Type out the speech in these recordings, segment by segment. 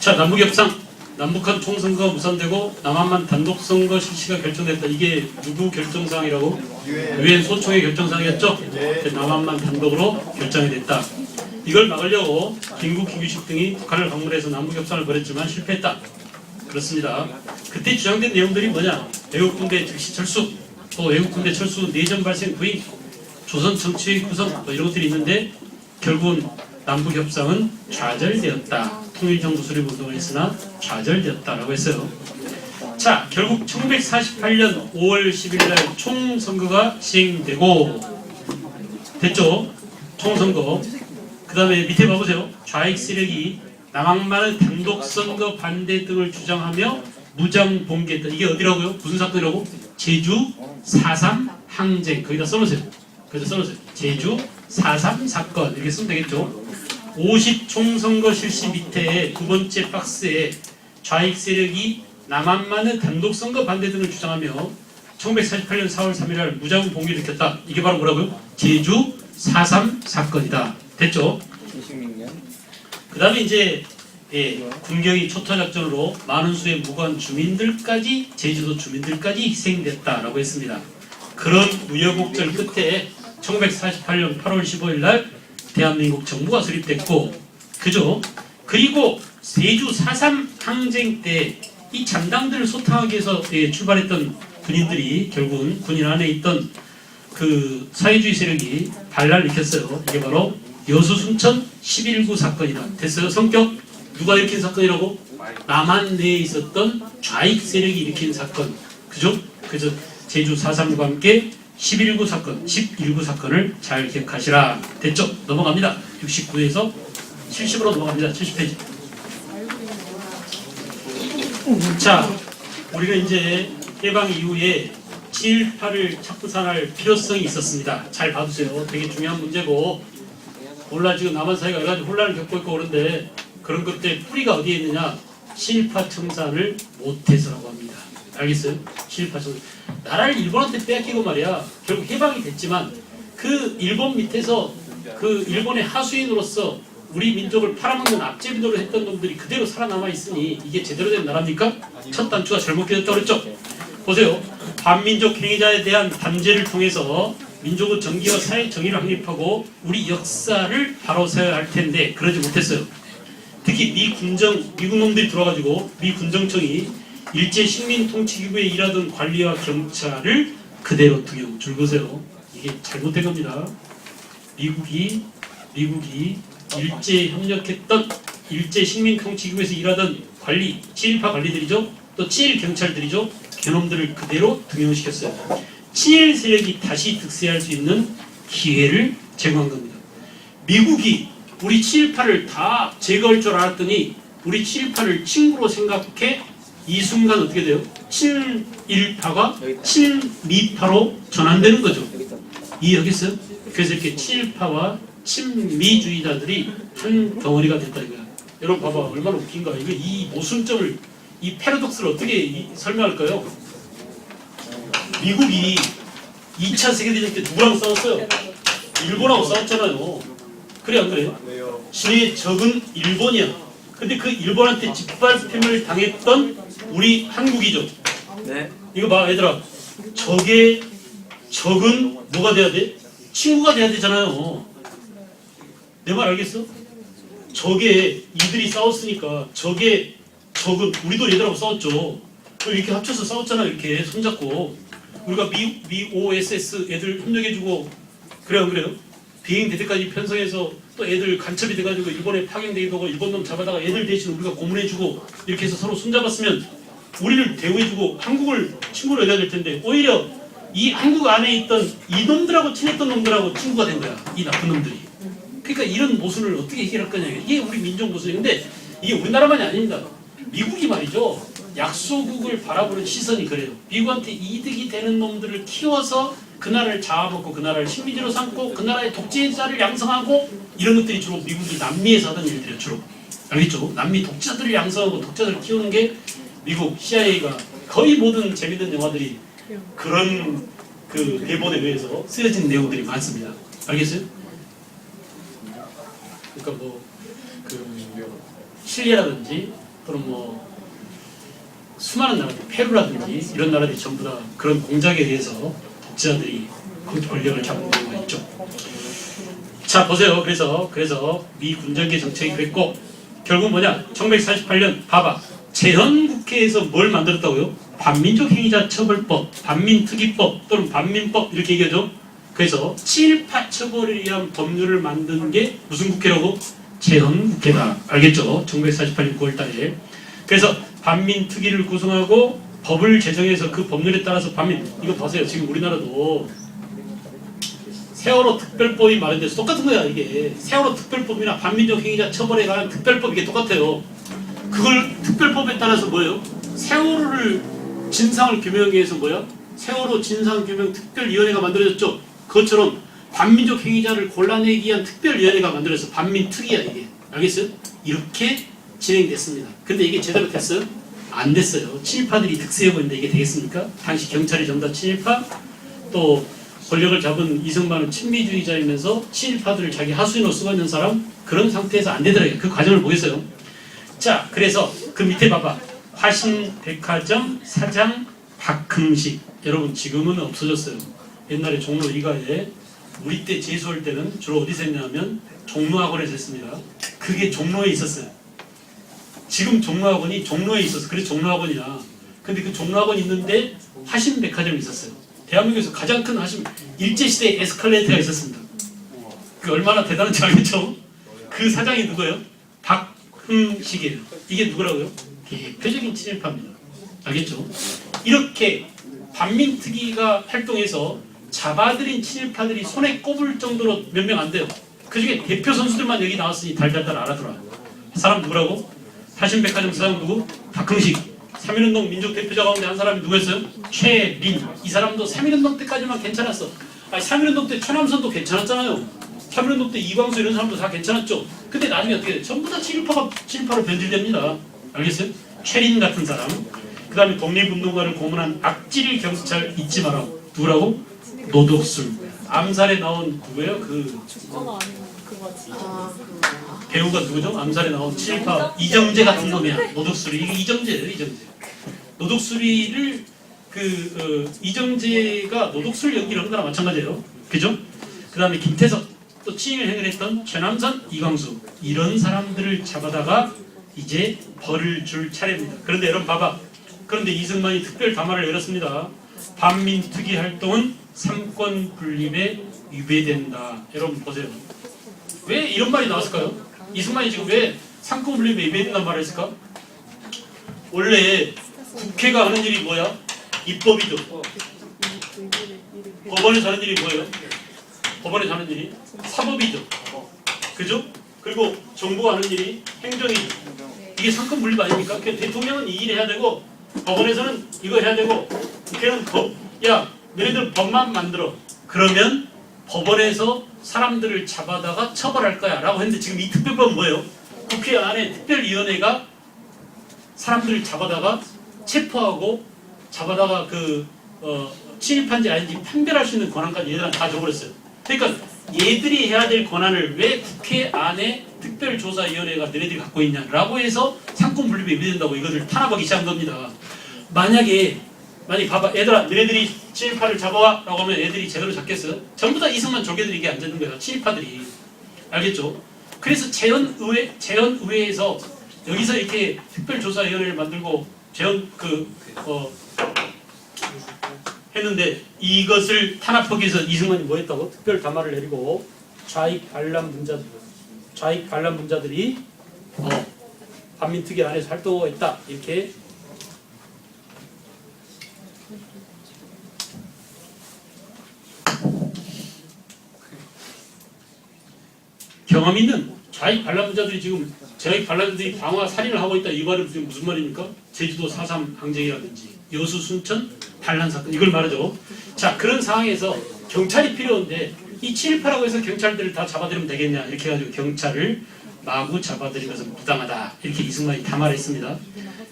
자, 남북협상, 남북한 총선거가 무산되고 남한만 단독선거 실시가 결정됐다. 이게 누구 결정사항이라고? 유엔 소총의 결정사항이었죠? 남한만 단독으로 결정이 됐다. 이걸 막으려고 김국, 김규식 등이 북한을 방문해서 남북협상을 벌였지만 실패했다. 그렇습니다. 그때 주장된 내용들이 뭐냐? 외국군대 즉시 철수, 또 외국군대 철수 내전 발생 부인, 조선 정치의 구성, 뭐 이런 것들이 있는데 결국은 남북협상은 좌절되었다. 통일정부 수립운동을 했으나 좌절되었다라고 했어요. 자, 결국 1948년 5월 10일 날 총선거가 시행되고 됐죠? 총선거. 그 다음에 밑에 봐보세요. 좌익 세력이 남한만의 단독선거 반대 등을 주장하며 무장 봉기했다. 이게 어디라고요? 무슨 사건이라고? 제주 4.3 항쟁. 거기다 써놓으세요. 거기다 써놓으세요. 제주 4.3 사건. 이렇게 쓰면 되겠죠? 50 총선거 실시 밑에 두 번째 박스에 좌익 세력이 남한만의 단독선거 반대 등을 주장하며 1948년 4월 3일 무장 봉기를 일으켰다. 이게 바로 뭐라고요? 제주 4.3 사건이다. 됐죠? 그 다음에 이제 군경이 초토작전으로 많은 수의 무관 주민들까지 제주도 주민들까지 희생됐다라고 했습니다. 그런 우여곡절 끝에 1948년 8월 15일 날 대한민국 정부가 수립됐고, 그죠? 그리고 제주 4.3 항쟁 때 이 잔당들을 소탕하기 위해서 출발했던 군인들이 결국은 군인 안에 있던 그 사회주의 세력이 반란을 일으켰어요. 이게 바로 여수순천 11구 사건이다. 됐어요? 성격 누가 일으킨 사건이라고? 남한 내에 있었던 좌익 세력이 일으킨 사건. 그죠? 그래서 제주 4.3과 함께 11구 사건, 11구 사건을 잘 기억하시라. 됐죠? 넘어갑니다. 69에서 70으로 넘어갑니다. 70페이지. 자, 우리가 이제 해방 이후에 7.18을 착부산할 필요성이 있었습니다. 잘 봐두세요. 되게 중요한 문제고, 몰라 지금 남한 사회가 여러 가지 혼란을 겪고 있고 그런데 그런 것들의 뿌리가 어디에 있느냐? 친일파 청산을 못해서라고 합니다. 알겠어요? 친일파 청산. 나라를 일본한테 빼앗기고 말이야. 결국 해방이 됐지만 그 일본 밑에서 그 일본의 하수인으로서 우리 민족을 팔아먹는 압제비도를 했던 놈들이 그대로 살아남아 있으니 이게 제대로 된 나라입니까? 첫 단추가 잘못 깨졌다고 그랬죠? 보세요. 반민족 행위자에 대한 단죄를 통해서 민족의 정기와 사회 정의를 확립하고 우리 역사를 바로 세워야 할 텐데 그러지 못했어요. 특히 미국 놈들이 들어와가지고 미 군정청이 일제 식민 통치기구에 일하던 관리와 경찰을 그대로 등용. 줄 보세요. 이게 잘못된 겁니다. 미국이 일제에 협력했던 일제 식민 통치기구에서 일하던 관리, 친일파 관리들이죠. 또 친일 경찰들이죠. 걔놈들을 그대로 등용시켰어요. 친일 세력이 다시 득세할 수 있는 기회를 제공한 겁니다. 미국이 우리 친일파를 다 제거할 줄 알았더니 우리 친일파를 친구로 생각해 이 순간 어떻게 돼요? 친일파가 친미파로 전환되는 거죠. 이해하겠어요? 그래서 이렇게 친일파와 친미주의자들이 한 덩어리가 됐다 이거야. 여러분 봐봐 얼마나 웃긴 거야. 이거 이 모순점을 이 패러독스를 어떻게 설명할까요? 미국이 2차 세계대전 때 누구랑 싸웠어요? 일본하고 싸웠잖아요. 그래 안 그래요? 신의 적은 일본이야. 근데 그 일본한테 짓밟힘을 당했던 우리 한국이죠. 네. 이거 봐 얘들아. 적은 뭐가 돼야 돼? 친구가 돼야 되잖아요. 내 말 알겠어? 이들이 싸웠으니까 적은 우리도 얘들하고 싸웠죠. 이렇게 합쳐서 싸웠잖아. 이렇게 손잡고 우리가 미 OSS 애들 협력해주고 그래 안 그래요? 비행 대대까지 편성해서 또 애들 간첩이 돼가지고 일본에 파견되기도 하고 일본 놈 잡아다가 애들 대신 우리가 고문해주고 이렇게 해서 서로 손잡았으면 우리를 대우해주고 한국을 친구로 해야 될 텐데 오히려 이 한국 안에 있던 이 놈들하고 친했던 놈들하고 친구가 된 거야. 이 나쁜 놈들이. 그러니까 이런 모순을 어떻게 해결할 거냐. 이게 우리 민족 모순인데 이게 우리나라만이 아닙니다. 미국이 말이죠. 약소국을 바라보는 시선이 그래요. 미국한테 이득이 되는 놈들을 키워서 그 나라를 잡아먹고 그 나라를 식민지로 삼고 그 나라의 독재자를 양성하고 이런 것들이 주로 미국이 남미에서 하던 일들이에요. 주로. 알겠죠? 남미 독자들을 양성하고 독자들을 키우는 게 미국 CIA가 거의 모든 재밌는 영화들이 그런 그 대본에 의해서 쓰여진 내용들이 많습니다. 알겠어요? 그러니까 뭐 그 실리아라든지 또는 뭐 수많은 나라들, 페루라든지 이런 나라들이 전부 다 그런 공작에 의해서 독재자들이 그 권력을 잡은 경우가 있죠. 자 보세요. 그래서 미 군정계 정책이 그랬고 결국 뭐냐? 1948년 봐봐. 제헌국회에서 뭘 만들었다고요? 반민족 행위자 처벌법, 반민특위법 또는 반민법 이렇게 얘기하죠. 그래서 친일파 처벌에 의한 법률을 만든 게 무슨 국회라고? 제헌국회다. 알겠죠? 1948년 9월달에. 그래서 반민특위를 구성하고 법을 제정해서 그 법률에 따라서 반민, 이거 보세요. 지금 우리나라도 세월호 특별법이 마련돼서 똑같은 거야. 이게 세월호 특별법이나 반민족 행위자 처벌에 관한 특별법 이게 똑같아요. 그걸 특별법에 따라서 뭐예요? 세월호를 진상을 규명하기 위해서 뭐야? 세월호 진상규명 특별위원회가 만들어졌죠. 그것처럼 반민족 행위자를 골라내기 위한 특별위원회가 만들어서 반민특위야 이게. 알겠어요? 이렇게 진행됐습니다. 근데 이게 제대로 됐어요? 안 됐어요. 친일파들이 득세해 보이는데 이게 되겠습니까? 당시 경찰이 전부 다 친일파, 또 권력을 잡은 이승만은 친미주의자이면서 친일파들을 자기 하수인으로 쓰고 있는 사람, 그런 상태에서 안 되더라고요. 그 과정을 보겠어요. 자, 그래서 그 밑에 봐봐. 화신백화점 사장 박흥식. 여러분 지금은 없어졌어요. 옛날에 종로 2가에 우리 때 재수할 때는 주로 어디서 했냐면 종로학원에서 했습니다. 그게 종로에 있었어요. 지금 종로학원이 종로에 있었어. 그래서 종로학원이야. 근데 그 종로학원 있는데 화신백화점이 있었어요. 대한민국에서 가장 큰 화신, 일제시대에 에스컬레이터가 있었습니다. 그 얼마나 대단한지 알겠죠? 그 사장이 누구예요? 박흥식이에요. 이게 누구라고요? 대표적인 친일파입니다. 알겠죠? 이렇게 반민특위가 활동해서 잡아들인 친일파들이 손에 꼽을 정도로 몇 명 안 돼요. 그 중에 대표 선수들만 여기 나왔으니 달달달 알아들어. 사람 누구라고? 화신백화점 사장 누구? 박흥식. 3.1운동 민족대표자 가운데 한 사람이 누구였어요? 최린. 이 사람도 3.1운동 때까지만 괜찮았어. 아니 3.1운동 때 최남선도 괜찮았잖아요. 3.1운동 때 이광수 이런 사람도 다 괜찮았죠. 근데 나중에 어떻게 돼? 전부 다 친일파로 변질됩니다. 알겠어요? 최린 같은 사람. 그 다음에 독립운동가를 고문한 악질 경찰 잊지 마라. 누구라고? 노덕술. 암살에 나온 누구예요? 그 배우가 누구죠? 암살에 나온 친일파 이정재 같은 놈이야. 노덕술이. 이게 이정재예요. 이정재. 노덕술이를 이정재가 노덕술 연기를 한 거랑 마찬가지예요. 그죠? 그 다음에 김태석, 또 친일 행위를 했던 최남선, 이광수, 이런 사람들을 잡아다가 이제 벌을 줄 차례입니다. 그런데 여러분 봐봐. 그런데 이승만이 특별 담화를 열었습니다. 반민특위 활동은 삼권 분립에 위배된다. 여러분 보세요. 왜 이런 말이 나왔을까요? 이승만이 지금 왜 삼권 분립에 위배된다는 말을 했을까? 원래 국회가 하는 일이 뭐야? 입법이죠. 법원에서 하는 일이 뭐예요? 법원에서 하는 일이 사법이죠. 그죠? 그리고 정부가 하는 일이 행정이죠. 이게 삼권 분립 아닙니까? 대통령은 이 일 해야 되고 법원에서는 이거 해야 되고 국회는 야 너희들 법만 만들어. 그러면 법원에서 사람들을 잡아다가 처벌할 거야 라고 했는데 지금 이 특별법은 뭐예요? 국회 안에 특별위원회가 사람들을 잡아다가 체포하고 잡아다가 친일파인지 아닌지 판별할 수 있는 권한까지 얘들한테 다 줘버렸어요. 그러니까 얘들이 해야 될 권한을 왜 국회 안에 특별조사위원회가 너네들이 갖고 있냐라고 해서 삼권 분립에 위배된다고 이것을 탄압하기 시작한 겁니다. 만약에 봐봐. 얘들아 너네들이 친일파를 잡아와 라고 하면 애들이 제대로 잡겠어요? 전부 다 이승만 조개들이 이게 앉아있는 거야. 친일파들이. 알겠죠? 그래서 제헌의회에서 여기서 이렇게 특별조사위원회를 만들고 했는데 이것을 탄압하기 위해서 이승만이 뭐 했다고? 특별 담화를 내리고 좌익 반란분자들이 반민특위 안에서 활동했다. 이렇게 경험 있는 좌익 반란분자들이 지금 좌익 반란들이 방화 살인을 하고 있다. 이 말은 지금 무슨 말입니까? 제주도 4.3 항쟁이라든지 여수 순천 반란 사건 이걸 말하죠. 자 그런 상황에서 경찰이 필요한데 이 친일파라고 해서 경찰들을 다 잡아들이면 되겠냐 이렇게 해가지고 경찰을 마구 잡아들인 것은 부당하다 이렇게 이승만이 담화를 했습니다.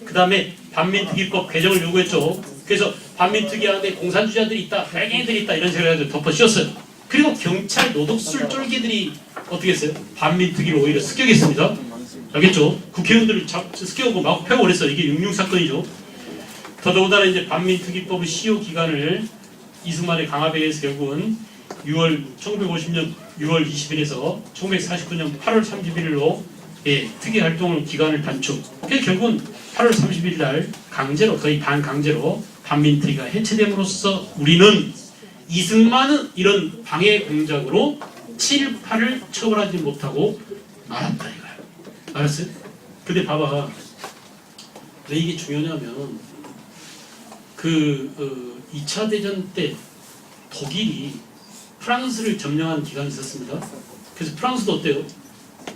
그 다음에 반민특위법 개정을 요구했죠. 그래서 반민특위 안에 공산주의자들이 있다, 빨갱이들이 있다 이런 식으로 해가지고 덮어 씌웠어요. 그리고 경찰 노독술 쫄개들이 어떻게 했어요? 반민특위를 오히려 습격했습니다. 알겠죠? 국회의원들을 스케우고 막 패고 그랬어. 이게 66 사건이죠. 더더군다나 이제 반민특위법의 시효 기간을 이승만의 강압에 의해서 결국은 1950년 6월 20일에서 1949년 8월 31일로 특위 활동을 기간을 단축. 그래서 결국은 8월 31일 날 강제로 거의 반강제로 반민특위가 해체됨으로써 우리는 이승만은 이런 방해 공작으로 7.18을 처벌하지 못하고 말았다 이거야. 알았어요? 근데 봐봐. 왜 이게 중요냐면 2차 대전 때 독일이 프랑스를 점령한 기간이 있었습니다. 그래서 프랑스도 어때요?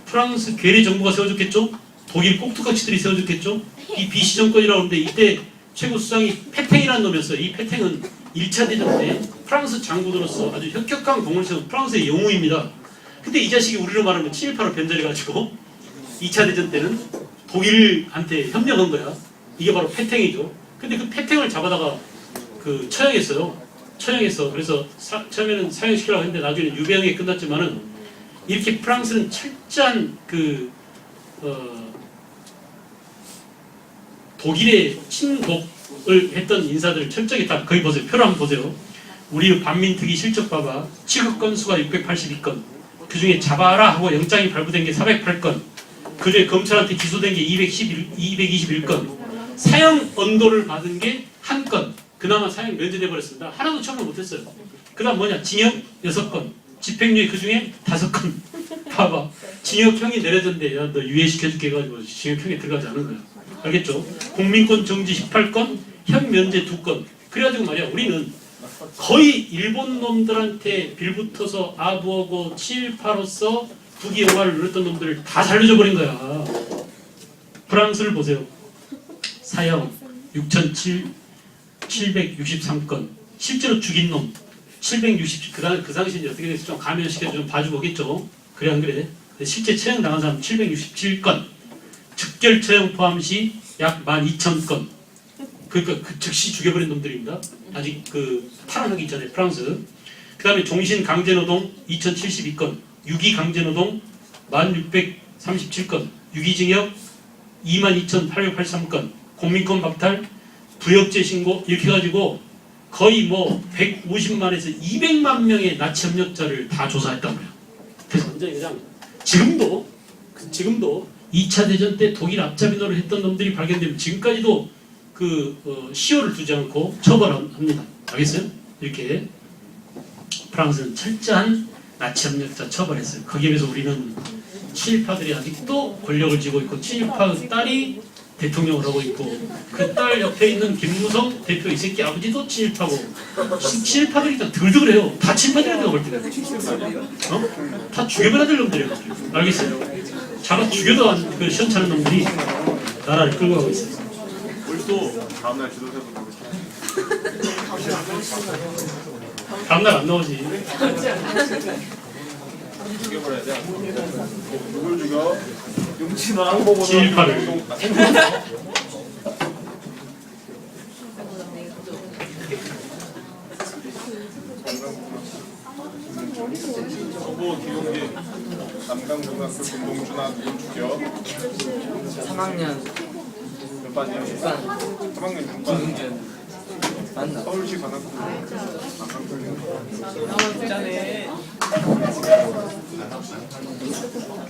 프랑스 괴뢰 정부가 세워졌겠죠? 독일 꼭두각시들이 세워졌겠죠? 이 비시 정권이라고 하는데 이때 최고 수장이 페탱이라는 놈이었어요. 이 페탱은 1차 대전 때 프랑스 장군으로서 아주 혁혁한 공을 세운 프랑스의 영웅입니다. 근데 이 자식이 우리로 말하면 7.18로 변절해가지고 2차 대전 때는 독일한테 협력한 거야. 이게 바로 페탱이죠. 근데 그 페탱을 잡아다가 처형했어요. 처형했어. 그래서 처음에는 사형시키려고 했는데 나중에 유배형에 끝났지만은 이렇게 프랑스는 철저한 독일의 친독을 했던 인사들 철저하게 다 거기 보세요. 표를 한번 보세요. 우리 반민특위 실적 봐봐. 취급 건수가 682건. 그 중에 잡아라 하고 영장이 발부된 게 408건. 그 중에 검찰한테 기소된 게 221건. 사형 언도를 받은 게 1건. 그나마 사형 면제돼 버렸습니다. 하나도 처벌 못했어요. 그 다음 뭐냐? 징역 6건. 집행유예 그 중에 5건. 봐봐. 징역형이 내려졌는데 야, 너 유예시켜줄게 해가지고 징역형에 들어가지 않은 거야. 알겠죠? 국민권 정지 18건, 형 면제 2건. 그래가지고 말이야, 우리는 거의 일본 놈들한테 빌붙어서 아부하고 7.8로서 국위 영화를 누렸던 놈들을 다 살려줘 버린 거야. 프랑스를 보세요. 사형 6,763건. 실제로 죽인 놈 760. 그 당시 이제 어떻게 됐을지 좀 가면시켜서 좀 봐주고 오겠죠. 그래 안 그래? 실제 처형 당한 사람 767건. 즉결 처형 포함시 약 12,000건. 그러니까 즉시 죽여버린 놈들입니다. 아직 탈환하기 있잖아요. 프랑스. 그 다음에 종신 강제노동 2,072건. 유기 강제노동 1,637건. 유기징역 22,883건. 공민권 박탈, 부역죄 신고 이렇게 해가지고 거의 150만에서 200만 명의 나치 협력자를 다 조사했다고요. 그래서 완전히 그냥 지금도 2차 대전 때 독일 앞잡이 노를 했던 놈들이 발견되면 지금까지도 시효를 두지 않고 처벌합니다. 알겠어요? 이렇게 프랑스는 철저한 나치 협력자 처벌했어요. 거기에 비해서 우리는 친일파들이 아직도 권력을 쥐고 있고 친일파 딸이 대통령을 하고 있고 그 딸 옆에 있는 김무성 대표 이 새끼 아버지도 친일파고 친일파들이 다 들들해요. 다 친일파들이라고 볼 때는 다 죽여버려야 될 놈들이에요. 알겠어요? 잡아 죽여도 안 시원찮은 놈들이 나라를 끌고 가고 있어요. 우리도 다음날 지도자도 다음날 안 나오지. 죽여버려야 돼. 누굴 죽여? 용치마 친일파를. 서부 기동기 남강고등학교 김동준아 누굴 죽여? 3학년 몇 반이야? 3학년 6반. 김동준 맞나? 서울시 관악구 있잖아.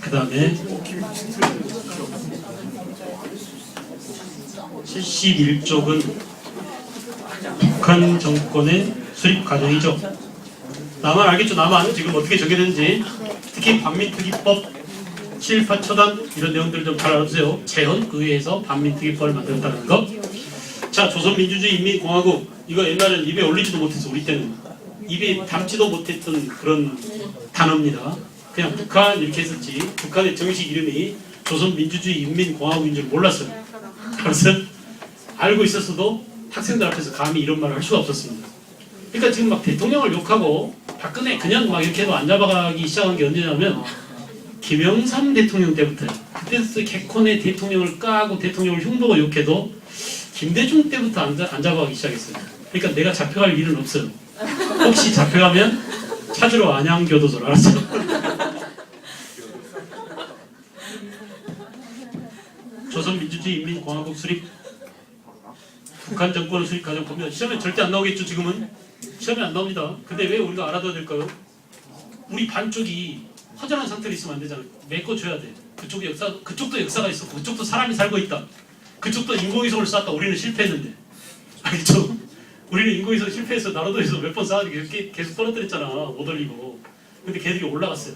그 다음에 71쪽은 북한 정권의 수립 과정이죠. 나만 알겠죠? 나만 지금 어떻게 정해졌는지. 특히 반민특위법 7.18 처단 이런 내용들 좀 잘 알아두세요. 재헌 그 위에서 반민특위법을 만들었다는 거. 자, 조선민주주의인민공화국 이거 옛날에는 입에 올리지도 못했어. 우리 때는 입에 담지도 못했던 그런 단어입니다. 그냥 북한 이렇게 했었지. 북한의 정식 이름이 조선민주주의인민공화국인 줄 몰랐어요. 그래서 알고 있었어도 학생들 앞에서 감히 이런 말을 할 수가 없었습니다. 그러니까 지금 막 대통령을 욕하고 박근혜 그냥 막 이렇게 해도 안 잡아가기 시작한 게 언제냐면 김영삼 대통령 때부터요. 그때부터 개콘의 대통령을 까고 대통령을 흉보고 욕해도 김대중 때부터 안 잡아가기 시작했어요. 그러니까 내가 잡혀갈 일은 없어요. 혹시 잡혀가면 찾으러 안양교도소를 알았어요. 민주주의인민공화국 수립, 북한 정권을 수립 과정 보면 시험에 절대 안 나오겠죠. 지금은 시험에 안 나옵니다. 근데 왜 우리가 알아둬야 될까요? 우리 반쪽이 허전한 상태로 있으면 안 되잖아요. 메꿔줘야 돼. 그쪽도 역사가 있어. 그쪽도 사람이 살고 있다. 그쪽도 인공위성을 쐈다. 우리는 실패했는데. 알겠죠? 우리는 인공위성 실패해서 나로도에서 몇 번 쏴가지고 계속 떨어뜨렸잖아. 못 올리고. 근데 걔들이 올라갔어요.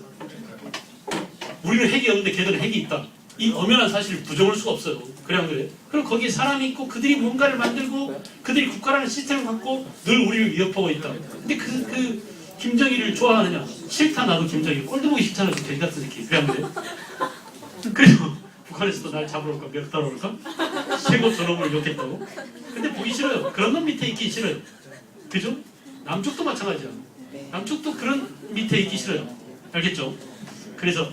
우리는 핵이 없는데 걔들은 핵이 있다. 이 엄연한 사실을 부정할 수가 없어요. 그래 안 그래? 그럼 거기에 사람이 있고 그들이 뭔가를 만들고 그들이 국가라는 시스템을 갖고 늘 우리를 위협하고 있다. 근데 그 김정일을 좋아하느냐? 싫다. 나도 김정일. 꼴도 보기 싫잖아. 그 돼지 같은 새끼. 그래 안 그래? 그래서 북한에서도 날 잡으러 올까? 멱다로 올까? 최고 저놈을 욕했다고? 근데 보기 싫어요. 그런 놈 밑에 있기 싫어요. 그죠? 남쪽도 마찬가지야. 남쪽도 그런 밑에 있기 싫어요. 알겠죠? 그래서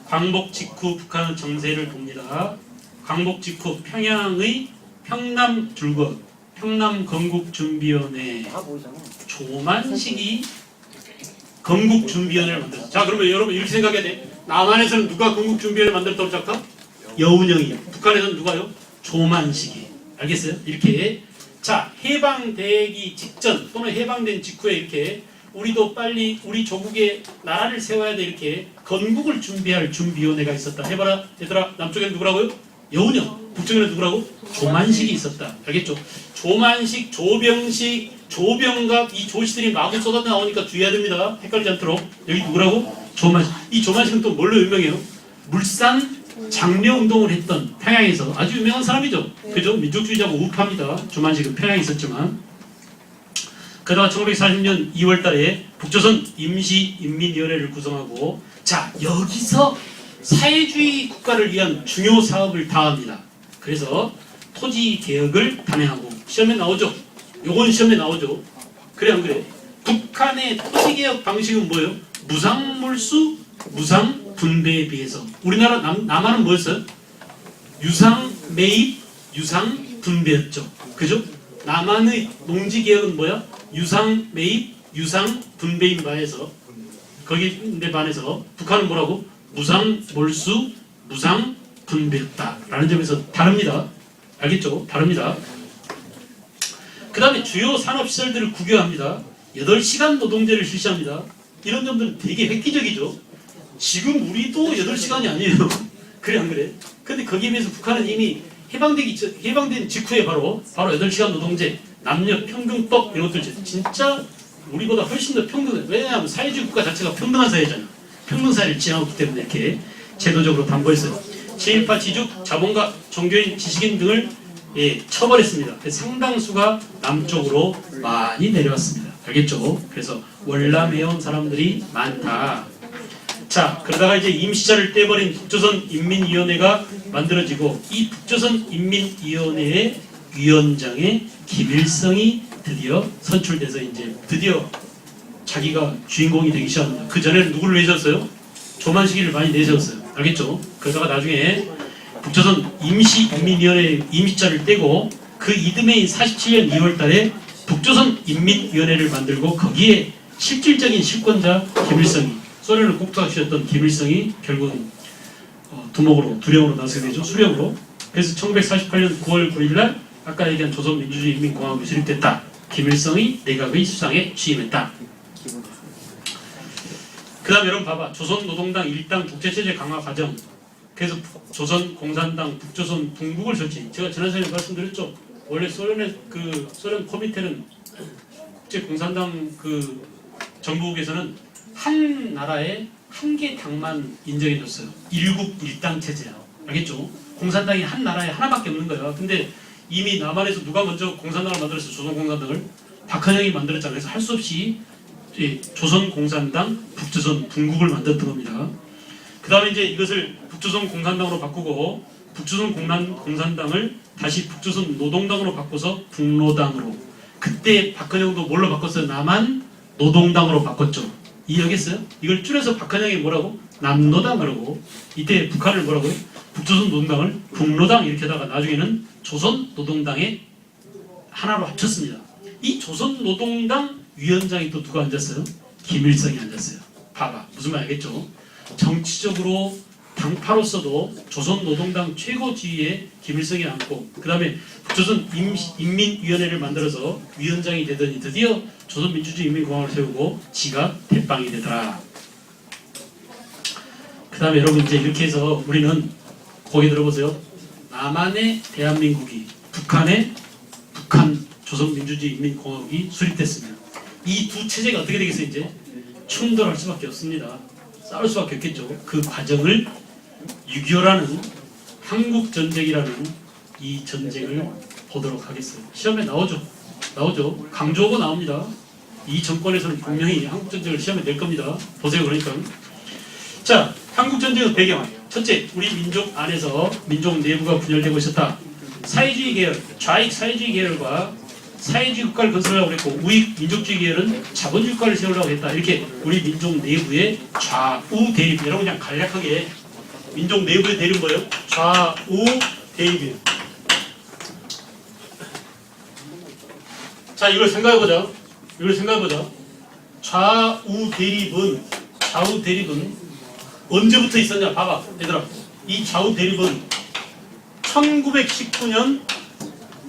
광복 직후 북한은 정세를 돕니다. 광복 직후 평양의 평남 줄곧 평남 건국준비위원회 조만식이 건국준비위원회를 만들었어요. 자, 그러면 여러분 이렇게 생각해야 돼. 남한에서는 누가 건국준비위원회를 만들었다고 생각하? 여운형이요. 북한에서는 누가요? 조만식이. 알겠어요? 이렇게. 자, 해방되기 직전 또는 해방된 직후에 이렇게 우리도 빨리 우리 조국의 나라를 세워야 돼. 이렇게 건국을 준비할 준비위원회가 있었다. 해봐라 얘들아. 남쪽에는 누구라고요? 여운형. 북쪽에는 누구라고? 조만식이 있었다. 알겠죠? 조만식, 조병식, 조병갑 이 조씨들이 마구 쏟아 나오니까 주의해야 됩니다. 헷갈리지 않도록. 여기 누구라고? 조만식. 이 조만식은 또 뭘로 유명해요? 물산 장려운동을 했던 평양에서 아주 유명한 사람이죠. 그죠? 민족주의자고 우파입니다. 조만식은 평양에 있었지만. 그러다가 1940년 2월달에 북조선 임시인민위원회를 구성하고 자 여기서 사회주의 국가를 위한 중요 사업을 다합니다. 그래서 토지개혁을 단행하고 시험에 나오죠. 요건 시험에 나오죠. 그래 안 그래? 북한의 토지개혁 방식은 뭐예요? 무상몰수, 무상분배에 비해서 우리나라 남한은 뭐였어요? 유상매입, 유상분배였죠. 그죠? 남한의 농지개혁은 뭐야? 유상매입, 유상분배인 바에서 거기인데 반해서 북한은 뭐라고? 무상몰수, 무상분배였다 라는 점에서 다릅니다. 알겠죠? 다릅니다. 그 다음에 주요 산업시설들을 국유합니다. 8시간 노동제를 실시합니다. 이런 점들은 되게 획기적이죠. 지금 우리도 8시간이 아니에요. 그래 안 그래? 근데 거기에 비해서 북한은 이미 해방된 직후에 바로 8시간 노동제, 남녀평등법 이런 것들 진짜 우리보다 훨씬 더 평등해. 왜냐하면 사회주의 국가 자체가 평등한 사회잖아요. 평등사회를 지향하기 때문에 이렇게 제도적으로 담보했어요. 친일파 지죽, 자본가, 종교인, 지식인 등을 처벌했습니다. 상당수가 남쪽으로 많이 내려왔습니다. 알겠죠? 그래서 월남해온 사람들이 많다. 자, 그러다가 이제 임시자를 떼버린 북조선인민위원회가 만들어지고 이 북조선인민위원회의 위원장에 김일성이 드디어 선출돼서 이제 드디어 자기가 주인공이 되기 시작합니다. 그 전에는 누구를 내셨어요? 조만식이를 많이 내셨어요. 알겠죠? 그러다가 나중에 북조선 임시인민위원회 임시자를 떼고 그 이듬해인 47년 2월달에 북조선인민위원회를 만들고 거기에 실질적인 실권자 김일성이 소련을 국토화시켰던 김일성이 결국은 두령으로 나서게 되죠. 수령으로. 그래서 1948년 9월 9일날 아까 얘기한 조선민주주의인민공화국이 수립됐다. 김일성이 내각의 수상에 취임했다. 그 다음에 여러분 봐봐. 조선노동당 일당 독재체제 강화 과정. 그래서 조선공산당, 북조선, bun국을 설치. 제가 지난 시간에 말씀드렸죠. 원래 소련 코미테는 국제공산당 정부국에서는 한 나라에 한 개 당만 인정해줬어요. 일국 일당 체제야. 알겠죠? 공산당이 한 나라에 하나밖에 없는 거야. 근데 이미 남한에서 누가 먼저 공산당을 만들었어요? 조선공산당을? 박헌영이 만들었잖아요. 그래서 할 수 없이 조선공산당, 북조선, bun국을 만들었던 겁니다. 그 다음에 이제 이것을 북조선 공산당으로 바꾸고 북조선 공산당을 다시 북조선 노동당으로 바꿔서 북노당으로. 그때 박헌영도 뭘로 바꿨어요? 남한 노동당으로 바꿨죠. 이해하겠어요? 이걸 줄여서 박헌영이 뭐라고? 남노당 그러고 이때 북한을 뭐라고요? 북조선 노동당을 북노당 이렇게 하다가 나중에는 조선 노동당에 하나로 합쳤습니다. 이 조선 노동당 위원장이 또 누가 앉았어요? 김일성이 앉았어요. 봐봐. 무슨 말 알겠죠? 정치적으로 당파로서도 조선노동당 최고지위에 김일성이 앉고 그 다음에 북조선 인민위원회를 만들어서 위원장이 되더니 드디어 조선민주주의인민공화국을 세우고 지가 대빵이 되더라. 그 다음에 여러분 이제 이렇게 해서 우리는 거기 들어보세요. 남한의 대한민국이 북한 조선민주주의인민공화국이 수립됐습니다. 이 두 체제가 어떻게 되겠어요? 이제 충돌할 수밖에 없습니다. 싸울 수밖에 없겠죠. 그 과정을 6.25라는 한국전쟁이라는 이 전쟁을 보도록 하겠어요. 시험에 나오죠. 강조하고 나옵니다. 이 정권에서는 분명히 한국전쟁을 시험에 낼 겁니다. 보세요. 그러니까 자, 한국전쟁의 배경. 첫째, 우리 민족 안에서 민족 내부가 분열되고 있었다. 사회주의 계열, 좌익 사회주의 계열과 사회주의 국가를 건설하려고 했고 우익 민족주의 계열은 자본주의 국가를 세우려고 했다. 이렇게 우리 민족 내부의 좌우 대립. 여러분 그냥 간략하게 민족 내부의 대립은 뭐예요? 좌우 대립이에요. 자, 이걸 생각해보자. 좌우 대립은 언제부터 있었냐? 봐봐, 얘들아. 이 좌우 대립은 1919년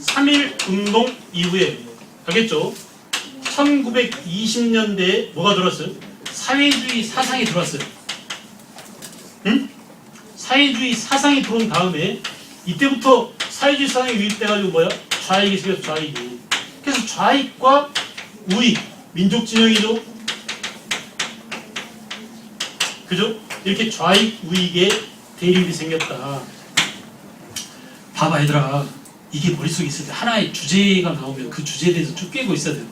3.1 운동 이후에, 알겠죠? 1920년대에 뭐가 들어왔어요? 사회주의 사상이 들어왔어요. 응? 사회주의 사상이 들어온 다음에 이때부터 사회주의 사상이 유입돼가지고 뭐야? 좌익이 생겨서 좌익이. 그래서 좌익과 우익, 민족 진영이죠. 그죠? 이렇게 좌익, 우익의 대립이 생겼다. 봐봐 얘들아. 이게 머릿속에 있을 때 하나의 주제가 나오면 그 주제에 대해서 쭉 꿰고 있어야 돼요.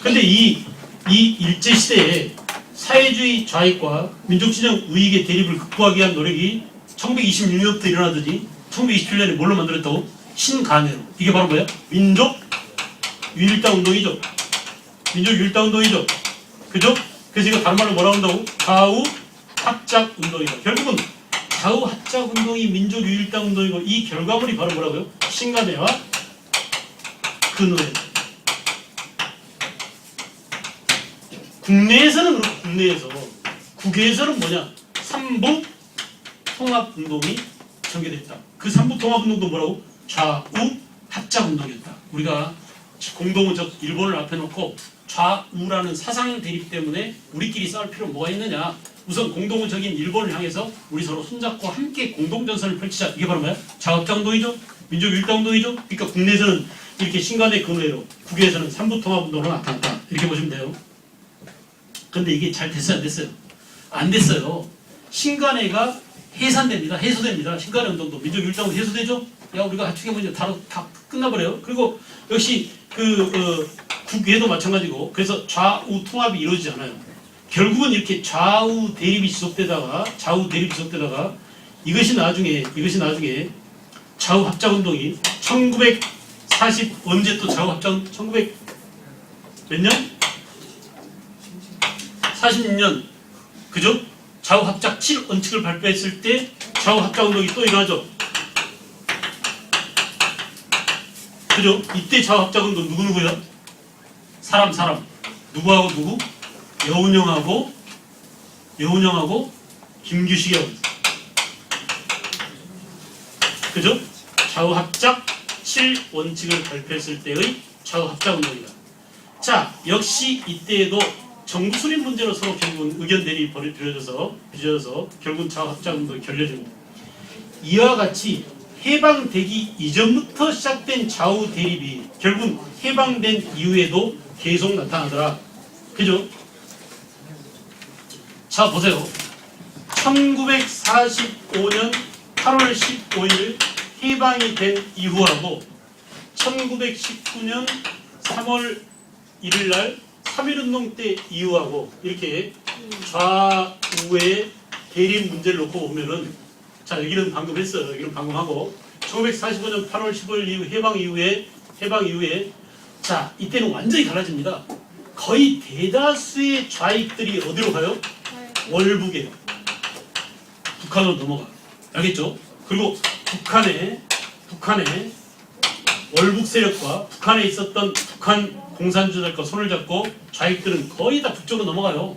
근데 이 일제시대에 사회주의 좌익과 민족진영 우익의 대립을 극복하기 위한 노력이 1926년부터 일어나더니 1927년에 뭘로 만들었다고? 신간회로. 이게 바로 뭐야? 민족 유일당 운동이죠. 그죠? 그래서 이거 다른 말로 뭐라고 한다고? 좌우 합작 운동이다. 결국은 좌우 합작 운동이 민족 유일당 운동이고 이 결과물이 바로 뭐라고요? 신간회와 근우회. 국내에서는 그렇고 국외에서는 뭐냐? 삼부 통합 운동이 전개됐다. 그 삼부 통합 운동도 뭐라고? 좌우 합작 운동이었다. 우리가 공동적 일본을 앞에 놓고 좌우라는 사상 대립 때문에 우리끼리 싸울 필요는 뭐가 있느냐? 우선 공동적인 일본을 향해서 우리 서로 손잡고 함께 공동전선을 펼치자. 이게 바로 뭐야? 좌합작 운동이죠. 민족 유일당 운동이죠. 그러니까 국내에서는 이렇게 신간의 근원으로, 국외에서는 삼부통합운동으로 나타났다. 이렇게 보시면 돼요. 근데 이게 잘 됐어요? 안 됐어요? 안 됐어요. 신간회가 해소됩니다. 신간회 운동도 민족 유일당 운동 해소되죠. 야, 우리가 하축해보면 다 끝나버려요. 그리고 역시 국외도 마찬가지고, 그래서 좌우 통합이 이루어지지 않아요. 결국은 이렇게 좌우 대립이 지속되다가 이것이 나중에 좌우 합작 운동이 1940 언제 또 좌우 합작 1900 몇 년? 46년 그죠? 좌우 합작 7원칙을 발표했을 때 좌우 합작 운동이 또 일어나죠. 그죠? 이때 좌우 합작 운동 누구야? 사람 누구하고 누구? 여운형하고 김규식이라고 있어요. 그죠? 좌우 합작 7원칙을 발표했을 때의 좌우 합작 운동이다. 자, 역시 이때에도 정부 수립 문제로 서로 결국은 의견 대립이 빚어져서 결국은 좌우 합작 운동이 결렬되고, 이와 같이 해방되기 이전부터 시작된 좌우 대립이 결국은 해방된 이후에도 계속 나타나더라. 그죠? 자, 보세요. 1945년 8월 15일 해방이 된 이후하고 1919년 3월 1일 날 3.1운동 때 이후하고 이렇게 좌우의 대립 문제를 놓고 보면은, 자, 여기는 방금 했어요. 여기는 방금 하고 1945년 8월 15일 이후 해방 이후에 자, 이때는 완전히 달라집니다. 거의 대다수의 좌익들이 어디로 가요? 월북이에요. 북한으로 넘어가. 알겠죠? 그리고 북한의 월북 세력과 북한에 있었던 북한 공산주의자들과 손을 잡고 좌익들은 거의 다 북쪽으로 넘어가요.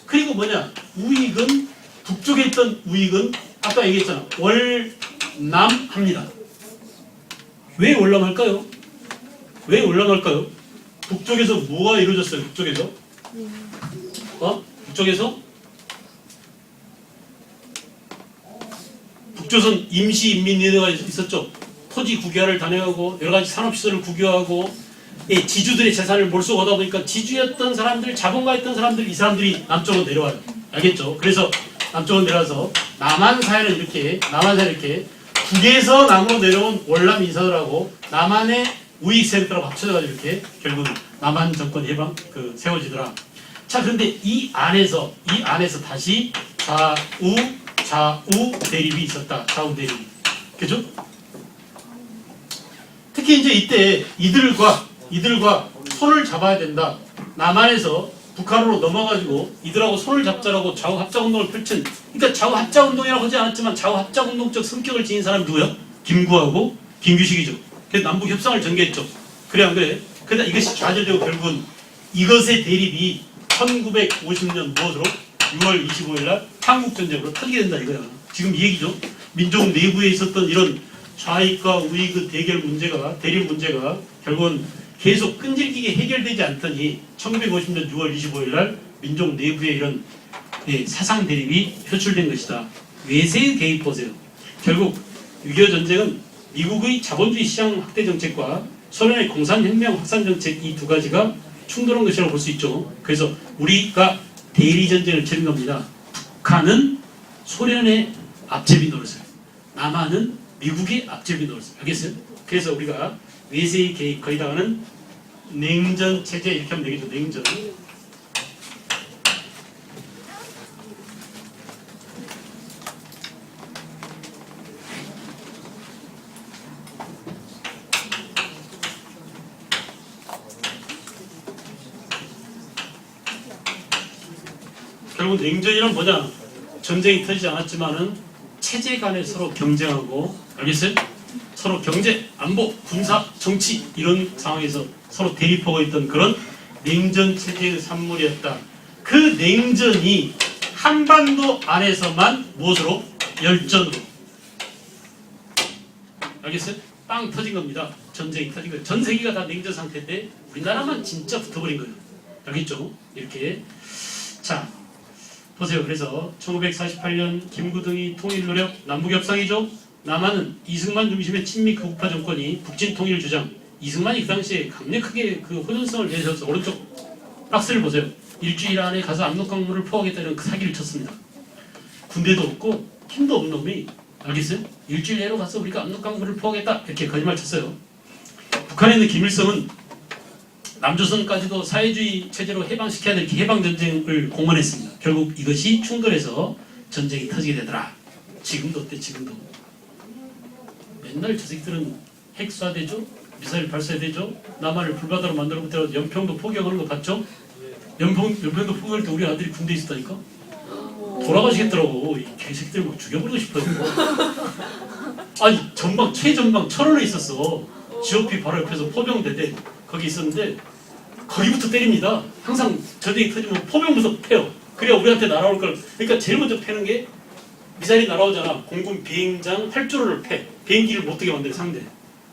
그리고 뭐냐? 우익은 북쪽에 있던 우익은 아까 얘기했잖아. 월남합니다. 왜 월남할까요? 왜 월남할까요? 북쪽에서 뭐가 이루어졌어요? 북쪽에서? 북쪽에서? 북조선 임시인민위원회가 있었죠. 토지 국유화를 단행하고 여러가지 산업시설을 국유화하고 지주들의 재산을 몰수하다 보니까 지주였던 사람들, 자본가였던 사람들, 이 사람들이 남쪽으로 내려와요. 알겠죠? 그래서 남쪽으로 내려와서 남한사회는 이렇게 북에서 남으로 내려온 월남 인사들하고 남한의 우익세력들하고 합쳐져가지고 이렇게 결국 남한 정권 해방 세워지더라. 자, 그런데 이 안에서 다시 좌우 대립이 있었다. 좌우 대립. 그죠? 특히 이제 이때 이들과 손을 잡아야 된다. 남한에서 북한으로 넘어가지고 이들하고 손을 잡자라고 좌우 합작운동을 펼친, 그러니까 좌우 합작운동이라고 하지 않았지만 좌우 합작운동적 성격을 지닌 사람이 누구야? 김구하고 김규식이죠. 그래서 남북 협상을 전개했죠. 그래 안 그래? 그러다 이것이 좌절되고 결국은 이것의 대립이 1950년 무엇으로? 6월 25일 날 한국전쟁으로 터지게 된다 이거야. 지금 이 얘기죠. 민족 내부에 있었던 이런 좌익과 우익의 대립 문제가 결국은 계속 끈질기게 해결되지 않더니 1950년 6월 25일 날 민족 내부의 이런 사상 대립이 표출된 것이다. 외세의 개입 보세요. 결국 6.25 전쟁은 미국의 자본주의 시장 확대 정책과 소련의 공산혁명 확산 정책 이 두 가지가 충돌한 것이라고 볼 수 있죠. 그래서 우리가 대리 전쟁을 치른 겁니다. 북한은 소련의 앞제비 노릇을, 남한은 미국의 앞제비 노릇을. 알겠어요? 그래서 우리가 외세의 개입, 거기다가는 냉전 체제 이렇게 하면 되겠죠. 냉전. 결국 냉전이란 뭐냐? 전쟁이 터지지 않았지만은 체제 간에 서로 경쟁하고, 알겠어요? 서로 경제, 안보, 군사, 정치 이런 상황에서 서로 대립하고 있던 그런 냉전 체제의 산물이었다. 그 냉전이 한반도 안에서만 무엇으로? 열전으로. 알겠어요? 빵 터진 겁니다. 전쟁이 터진 거예요. 전 세계가 다 냉전 상태인데 우리나라만 진짜 붙어버린 거예요. 알겠죠? 이렇게. 자, 보세요. 그래서 1948년 김구등이 통일 노력, 남북협상이죠. 남한은 이승만 중심의 친미 극우파 정권이 북진 통일 주장. 이승만이 그 당시에 강력하게 그 호전성을 내세워서 오른쪽 박스를 보세요. 일주일 안에 가서 압록강물을 포하겠다는 그 사기를 쳤습니다. 군대도 없고 힘도 없는 놈이, 알겠어요? 일주일 내로 가서 우리가 압록강물을 포하겠다 이렇게 거짓말 쳤어요. 북한에 있는 김일성은 남조선까지도 사회주의 체제로 해방시켜야 될 해방전쟁을 공언했습니다. 결국 이것이 충돌해서 전쟁이 터지게 되더라. 지금도 어때? 지금도 맨날 저 새끼들은 핵 쏴대죠? 미사일 발사되죠? 남한을 불바다로 만들어부터 연평도 포격하는 거 봤죠? 연평도 포격할 때 우리 아들이 군대에 있었다니까? 돌아가시겠더라고. 이 개새끼들 막 죽여버리고 싶어요. 아니 최전방 철원에 있었어. GOP 바로 옆에서 포병대대 거기 있었는데 거기부터 때립니다. 항상 전쟁이 터지면 포병부터 패요. 그래야 우리한테 날아올 걸. 그러니까 제일 먼저 패는 게 미사일이 날아오잖아. 공군 비행장 활주로를 패. 비행기를 못 뜨게 만들어 상대.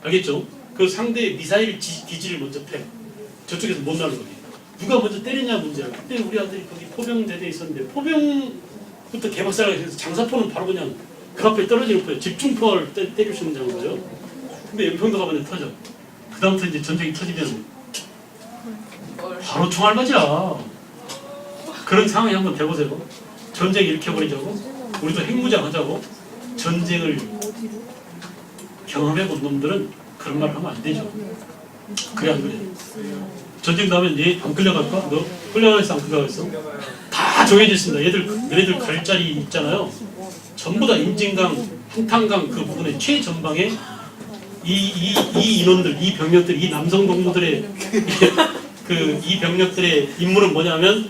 알겠죠? 그 상대의 미사일 기지를 먼저 패. 저쪽에서 못 날아오게. 누가 먼저 때리냐 문제야. 그때 우리 아들이 거기 포병대대에 있었는데 포병부터 개박살나게 해서 장사포는 바로 그냥 그 앞에 떨어지는 거예요. 집중포를 때릴 수 있는 거죠. 근데 연평도 가면 터져. 그 다음부터 이제 전쟁이 터지면 바로 총알맞이야. 그런 상황이 한번 돼보세요. 전쟁 일으켜버리자고, 우리도 핵무장 하자고, 전쟁을 경험해본 놈들은 그런 말 하면 안 되죠. 그래 안 그래? 전쟁 나면 얘 안 끌려갈까? 너 끌려가겠어 안 끌려가겠어? 다 정해져 있습니다. 얘네들 갈 자리 있잖아요. 전부 다 임진강, 한탄강 그 부분에 최전방에 이 인원들, 이 병력들, 이 남성 동무들의 이 병력들의 임무는 뭐냐면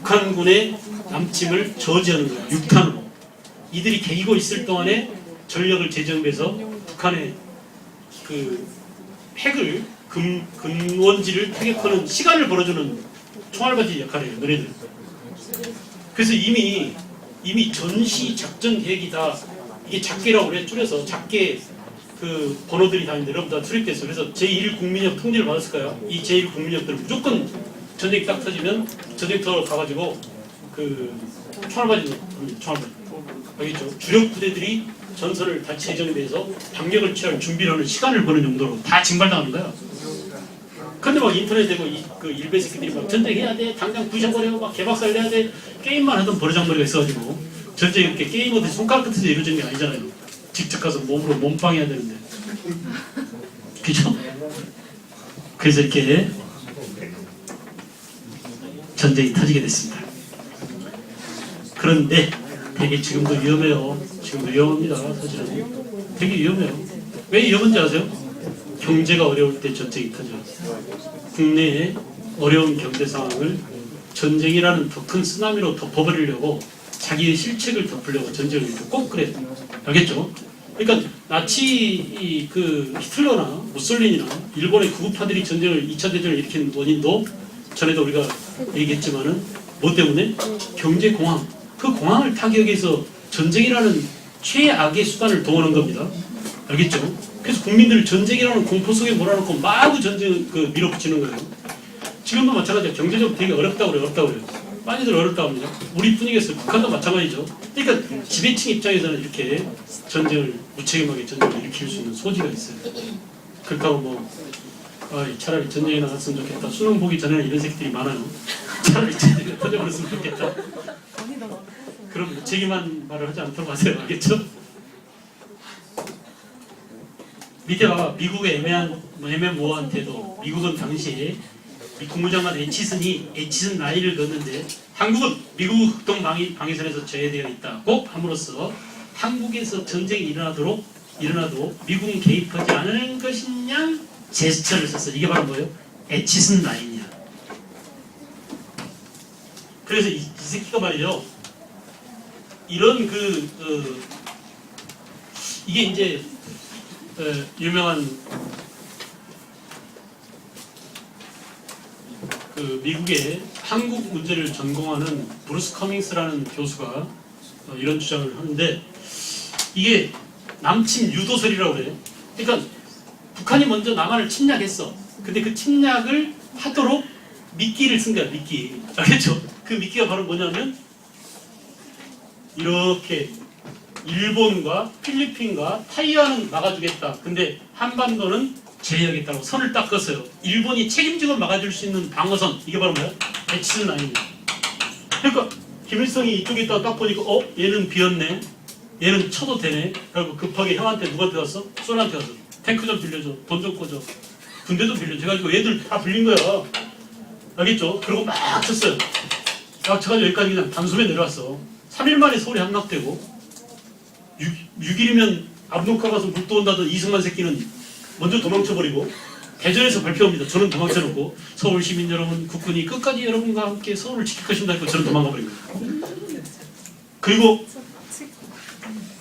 북한군의 남침을 저지하는 거예요. 육탄으로. 이들이 개기고 있을 동안에 전력을 재정비해서 북한의 그 핵을 근원지를 타격하는 시간을 벌어주는 총알바지 역할이에요. 너네들. 그래서 이미 이미 전시 작전 계획이 다 이게 작계라고 그래 줄여서 작계 그 번호들이 다 있는데 여러분 다 출입됐어요. 그래서 제1국민력 통지를 받았을까요? 이 제1국민력들은 무조건 전쟁이 딱 터지면 전쟁터로 가가지고 그 총알바지 합니다. 총알바지. 알겠죠? 주력 부대들이 전선을 다 예정에 대해서 방력을 취할 준비를 하는 시간을 버는 정도로 다 징발당하는 거야. 근데 막 인터넷에 그 일베 새끼들이 막 전쟁해야 돼, 당장 부셔버려, 막 개박살 내야 돼, 게임만 하던 버르장머리가 있어가지고 전쟁이 이렇게 게이머들이 손가락 끝에서 이루어지는 게 아니잖아요. 직접 가서 몸으로 몸빵해야 되는데. 그죠? 그래서 이렇게 전쟁이 터지게 됐습니다. 그런데 되게 지금도 위험해요. 지금도 위험합니다. 사실은 되게 위험해요. 왜 위험한지 아세요? 경제가 어려울 때 전쟁이 터져요. 국내의 어려운 경제 상황을 전쟁이라는 더 큰 쓰나미로 덮어버리려고 자기의 실책을 덮으려고 전쟁을 이렇게 꼭 그래요. 알겠죠? 그러니까 나치 그 히틀러나 무솔리니나 일본의 구구파들이 전쟁을 2차 대전을 일으킨 원인도 전에도 우리가 얘기했지만은 뭐 때문에? 경제 공황. 그 공황을 타격하기 위해서 전쟁이라는 최악의 수단을 동원한 겁니다. 알겠죠? 그래서 국민들을 전쟁이라는 공포 속에 몰아넣고 마구 전쟁을 밀어붙이는 거예요. 지금도 마찬가지예요. 경제적으로 되게 어렵다고 그래요. 많이들 어렵다고 합니다. 우리뿐이겠어요. 북한도 마찬가지죠. 그러니까 지배층 입장에서는 이렇게 전쟁을 무책임하게 전쟁을 일으킬 수 있는 소지가 있어요. 그렇다고 뭐 차라리 전쟁에 나갔으면 좋겠다. 수능 보기 전에는 이런 새끼들이 많아요. 차라리 전쟁에 터져버렸으면 좋겠다. 그럼 무책임한 말을 하지 않도록 하세요. 알겠죠? 밑에 봐봐. 미국의 애매모호한 태도. 미국은 당시에 미 국무장관 에치슨 나이를 걷는데 한국은 미국 흑동 방위선에서 제외되어 있다고 함으로써 한국에서 전쟁이 일어나도 미국은 개입하지 않을 것이냐 제스처를 썼어. 이게 바로 뭐예요? 에치슨 라인이야. 그래서 이 새끼가 말이죠. 이런 이게 이제 유명한 그 미국의 한국 문제를 전공하는 브루스 커밍스라는 교수가 이런 주장을 하는데 이게 남침 유도설이라고 그래요. 그러니까 북한이 먼저 남한을 침략했어. 근데 그 침략을 하도록 미끼를 쓴 거야. 미끼. 알겠죠? 그 미끼가 바로 뭐냐면 이렇게 일본과 필리핀과 타이완은 막아주겠다. 근데 한반도는 제외하겠다고 선을 딱 껐어요. 일본이 책임지고 막아줄 수 있는 방어선. 이게 바로 뭐야? 에치슨 라인이야. 그러니까 김일성이 이쪽에 있다가 딱 보니까 얘는 비었네. 얘는 쳐도 되네. 그리고 급하게 형한테 누구한테 갔어? 소련한테 갔어. 탱크 좀 빌려줘. 돈 좀 꿔줘. 군대도 빌려줘. 해가지고 얘들 다 빌린 거야. 알겠죠? 그리고 막 쳤어요. 막 쳐가지고 여기까지 그냥 단숨에 내려왔어. 3일 만에 서울이 함락되고 6일이면 압록강 가서 물 떠온다던 이승만 새끼는 먼저 도망쳐버리고 대전에서 발표합니다. 저는 도망쳐놓고 서울 시민 여러분, 국군이 끝까지 여러분과 함께 서울을 지킬 것입니다. 했고 저는 도망가버린 거예요. 그리고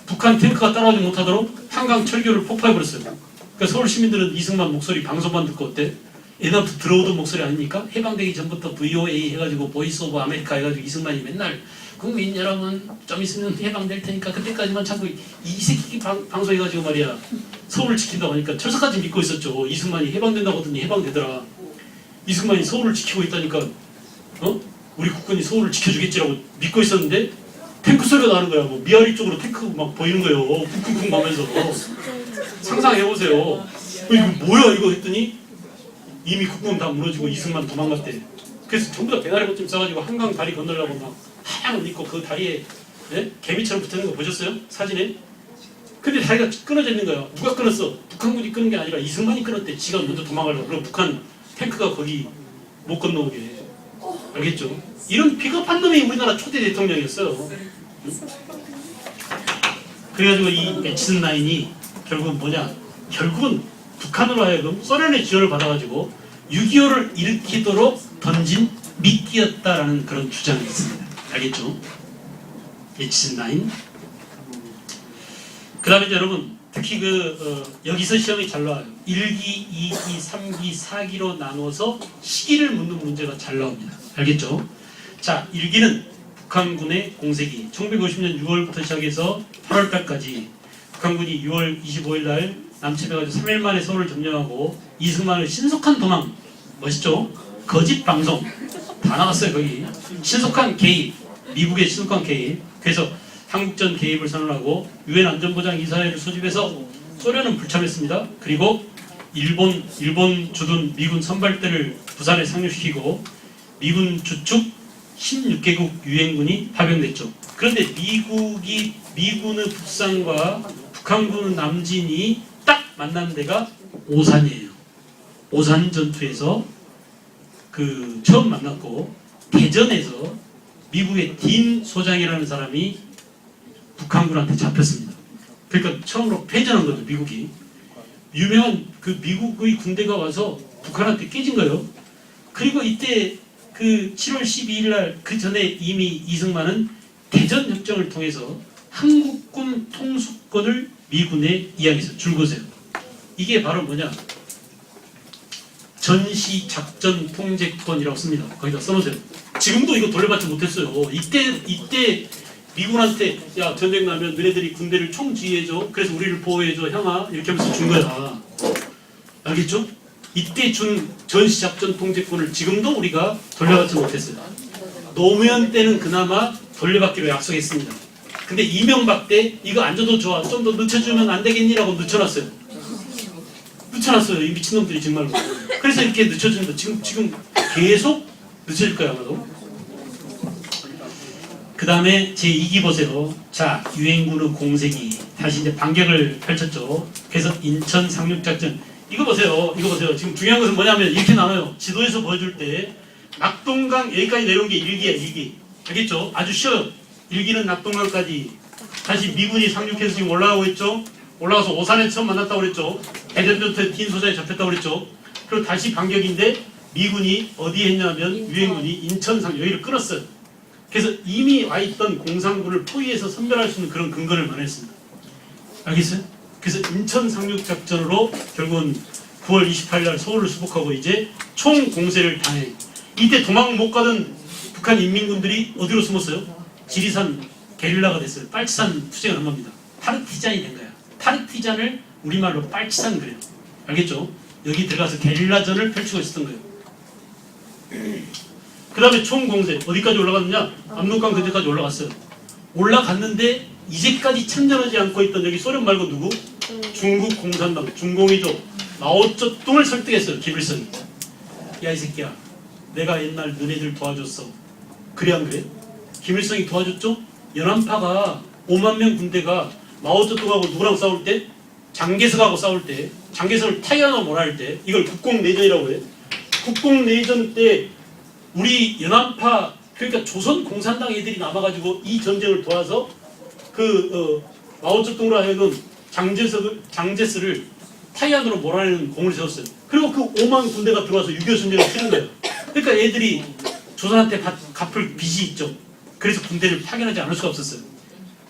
북한 탱크가 따라오지 못하도록 한강 철교를 폭파해버렸어요. 그러니까 서울 시민들은 이승만 목소리 방송만 듣고 어때? 옛날부터 들어오던 목소리 아닙니까? 해방되기 전부터 VOA 해가지고 보이스 오브 아메리카 해가지고 이승만이 맨날 국민 여러분 좀 있으면 해방될 테니까 그때까지만 참고 이 새끼 방송해가지고 말이야 서울을 지킨다고 하니까 철석같이 믿고 있었죠. 이승만이 해방된다고 하더니 해방되더라. 이승만이 서울을 지키고 있다니까 우리 국군이 서울을 지켜주겠지라고 믿고 있었는데 탱크 소리가 나는 거야. 뭐 미아리 쪽으로 탱크 막 보이는 거예요. 쿵쿵쿵 가면서 상상해보세요. 이거 뭐야 이거 했더니 이미 국군 다 무너지고 이승만 도망갔대. 그래서 전부 다 배달의 꽃좀 싸가지고 한강 다리 건너려고 막 하얀 옷 입고 그 다리에 개미처럼 붙는 거 보셨어요? 사진에? 근데 다리가 끊어져 있는 거야. 누가 끊었어? 북한군이 끊은 게 아니라 이승만이 끊었대. 지가 먼저 도망가려고. 그럼 북한 탱크가 거기 못 건너오게. 알겠죠? 이런 비겁한 놈이 우리나라 초대 대통령이었어요. 응? 그래가지고 이 에치슨 라인이 결국은 뭐냐? 결국은 북한으로 하여금 소련의 지원을 받아가지고 6.25를 일으키도록 던진 미끼였다라는 그런 주장이 있습니다. 알겠죠? 에치슨 라인. 그 다음에 이제 여러분 특히 여기서 시험이 잘 나와요. 1기, 2기, 3기, 4기로 나눠서 시기를 묻는 문제가 잘 나옵니다. 알겠죠? 자, 1기는 북한군의 공세기 1950년 6월부터 시작해서 8월달까지 북한군이 6월 25일 날 남침해가지고 3일 만에 서울을 점령하고 이승만의 신속한 도망 멋있죠? 거짓 방송 다 나갔어요 거기. 신속한 개입, 미국의 신속한 개입. 그래서 한국전 개입을 선언하고 유엔 안전보장 이사회를 소집해서 소련은 불참했습니다. 그리고 일본 주둔 미군 선발대를 부산에 상륙시키고 미군 주축 16개국 유엔군이 파병됐죠. 그런데 미군의 북상과 북한군의 남진이 딱 만난 데가 오산이에요. 오산 전투에서 처음 만났고 대전에서 미국의 딘 소장이라는 사람이 북한군한테 잡혔습니다. 그러니까 처음으로 패전한 거죠 미국이. 유명한 미국의 군대가 와서 북한한테 깨진 거예요. 그리고 이때 7월 12일 날 그 전에 이미 이승만은 대전 협정을 통해서 한국군 통수권을 미군에 이야기했어요. 줄거세요. 이게 바로 뭐냐? 전시 작전 통제권이라고 씁니다. 거기다 써놓으세요. 지금도 이거 돌려받지 못했어요. 이때 미군한테 야 전쟁 나면 너네들이 군대를 총지휘해줘. 그래서 우리를 보호해줘 형아 이렇게 하면서 준 거야. 알겠죠? 이때 준 전시작전 통제권을 지금도 우리가 돌려받지 못했어요. 노무현 때는 그나마 돌려받기로 약속했습니다. 근데 이명박 때 이거 안 줘도 좋아 좀 더 늦춰주면 안 되겠니라고 늦춰놨어요. 이 미친놈들이 정말로. 그래서 이렇게 늦춰줍니다. 지금 계속 늦춰질 거야 아마도. 그 다음에 제2기 보세요. 자, 유엔군의 공세기 다시 이제 반격을 펼쳤죠. 그래서 인천 상륙작전 이거 보세요. 지금 중요한 것은 뭐냐면 이렇게 나눠요. 지도에서 보여줄 때 낙동강 여기까지 내려온 게 1기야 1기. 알겠죠? 아주 쉬워요. 1기는 낙동강까지 다시 미군이 상륙해서 지금 올라가고 있죠. 올라가서 오산에 처음 만났다고 그랬죠. 대전부터 딘 소장이 잡혔다고 그랬죠. 그리고 다시 반격인데 미군이 어디에 했냐면 유엔군이 인천 상 여기를 끊었어요. 그래서 이미 와있던 공산군을 포위해서 선별할 수 있는 그런 근거를 마련했습니다. 알겠어요? 그래서 인천 상륙작전으로 결국은 9월 28일 날 서울을 수복하고 이제 총공세를 당해. 이때 도망 못 가던 북한 인민군들이 어디로 숨었어요? 지리산 게릴라가 됐어요. 빨치산 투쟁을 한 겁니다. 파르티잔이 된 거야. 파르티잔을 우리말로 빨치산 그래요. 알겠죠? 여기 들어가서 게릴라전을 펼치고 있었던 거예요. 그 다음에 총공세 어디까지 올라갔느냐? 압록강 그때까지 올라갔어요. 올라갔는데 이제까지 참전하지 않고 있던 여기 소련 말고 누구? 중국 공산당 중공이죠. 마오쩌둥을 설득했어요. 김일성이. 야 이 새끼야 내가 옛날 너네들 도와줬어. 그래 안 그래? 김일성이 도와줬죠? 연안파가 5만 명 군대가 마오쩌둥하고 누구랑 싸울 때? 장개석하고 싸울 때 장개석을 타이완하고 뭐라 할 때 이걸 국공내전이라고 해. 국공내전 때 우리 연안파 그러니까 조선 공산당 애들이 남아가지고 이 전쟁을 도와서 마오쩌둥으로 하여금 장제스를 타이완으로 몰아내는 공을 세웠어요. 그리고 그 5만 군대가 들어와서 6.25 전쟁을 치는 거예요. 그러니까 애들이 조선한테 갚을 빚이 있죠. 그래서 군대를 파견하지 않을 수가 없었어요.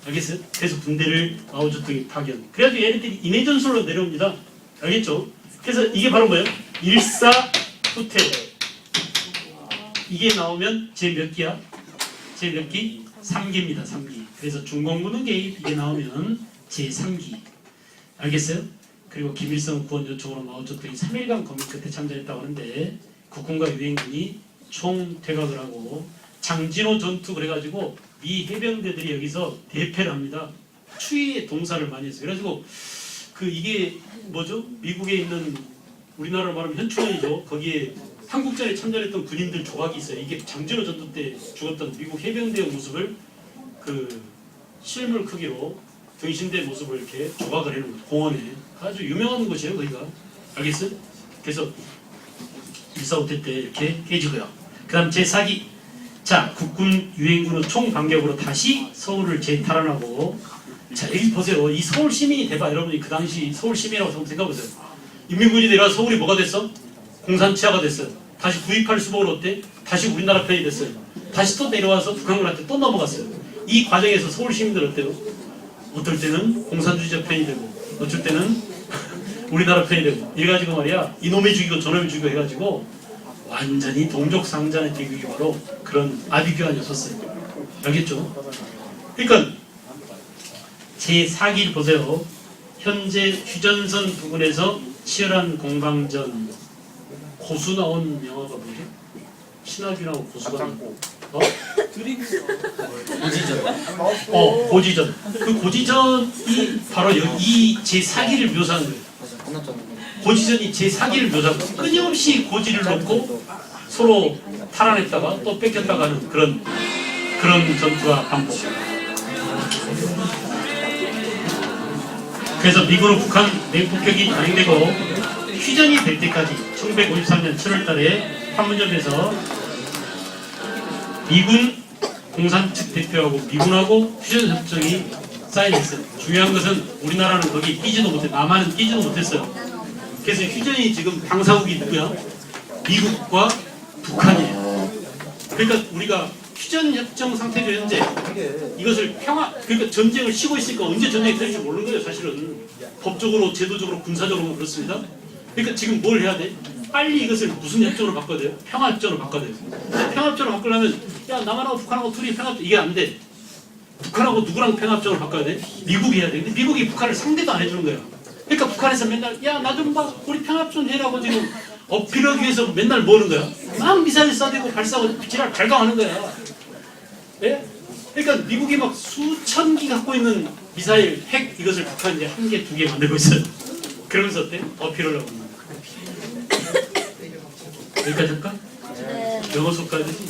알겠어요? 그래서 군대를 마오쩌둥이 파견. 그래가지고 얘네들이 인해전술로 내려옵니다. 알겠죠? 그래서 이게 바로 뭐예요? 일사후퇴. 이게 나오면 제 몇 기야? 제 몇 기? 3기입니다. 3기. 그래서 중공군의 개입 이게 나오면 제 3기. 알겠어요? 그리고 김일성 구원 요청으로 마오쩌둥이 3일간 검역 끝에 참전했다고 하는데 국군과 유엔군이 총퇴각을 하고 장진호 전투 그래가지고 이 해병대들이 여기서 대패를 합니다. 추위에 동사를 많이 했어요. 그래가지고 이게 뭐죠? 미국에 있는 우리나라로 말하면 현충원이죠. 거기에 한국전에 참전했던 군인들 조각이 있어요. 이게 장진호 전투 때 죽었던 미국 해병대의 모습을 실물 크기로 등신대 모습을 이렇게 조각을 해놓은 거예요. 공원에. 아주 유명한 곳이에요. 거기가. 알겠어요? 그래서 일사후퇴 때 이렇게 깨지고요. 그 다음 제4기. 자, 국군 유엔군의 총반격으로 다시 서울을 재탈환하고 자, 여기 보세요. 이 서울 시민이 돼봐. 여러분이 그 당시 서울 시민이라고 한번 생각해보세요. 인민군이 내려와서 서울이 뭐가 됐어? 공산치하가 됐어요. 다시 구입할 수복을 어때? 다시 우리나라 편이 됐어요. 다시 또 내려와서 북한군한테 또 넘어갔어요. 이 과정에서 서울 시민들 어때요? 어떨 때는 공산주의자 편이 되고 어쩔 때는 우리나라 편이 되고 이래가지고 말이야 이놈이 죽이고 저놈이 죽이고 해가지고 완전히 동족상잔의 대국이 바로 그런 아비규환이었었어요. 알겠죠? 그러니까 제4길 보세요. 현재 휴전선 부근에서 치열한 공방전. 고수 나온 영화가 뭐죠? 신하균하고 고수가 나온 고지전. 그 고지전이 바로 이 제4기를 묘사한 거예요. 끝났잖아. 고지전이 제4기를 묘사한 거예요. 끊임없이 고지를 놓고 서로 탈환했다가 또 뺏겼다가 하는 그런 전투가 반복. 그래서 미국은 북한 내폭격이 단행되고 휴전이 될 때까지 1953년 7월 달에 판문점에서 미군 공산 측 대표하고 미군하고 휴전협정이 사인했어요. 중요한 것은 우리나라는 거기 끼지도 못해, 남한은 끼지도 못했어요. 그래서 휴전이 지금 당사국이 누구야? 미국과 북한이에요. 그러니까 우리가 휴전협정 상태죠. 현재 이것을 그러니까 전쟁을 쉬고 있으니까 언제 전쟁이 될지 모르는 거예요. 사실은 법적으로, 제도적으로, 군사적으로 그렇습니다. 그러니까 지금 뭘 해야 돼? 빨리 이것을 무슨 협정으로 바꿔야 돼요? 평화협정으로 바꿔야 돼요. 평화협정으로 바꾸려면 야 남한하고 북한하고 둘이 평화협정 이게 안 돼. 북한하고 누구랑 평화협정을 바꿔야 돼? 미국이 해야 돼. 근데 미국이 북한을 상대도 안 해주는 거야. 그러니까 북한에서 맨날 야 나 좀 봐 우리 평화협정 해라고 지금 어필하기 위해서 맨날 뭐 하는 거야? 막 미사일 쏴대고 발사하고 지랄 발광하는 거야. 예? 그러니까 미국이 막 수천 기 갖고 있는 미사일, 핵 이것을 북한 이제 1개, 2개 만들고 있어요. 그러면서 어때? 어필을 하고 있는 거야. 여기까지 할까? 영어 수업까지 되지?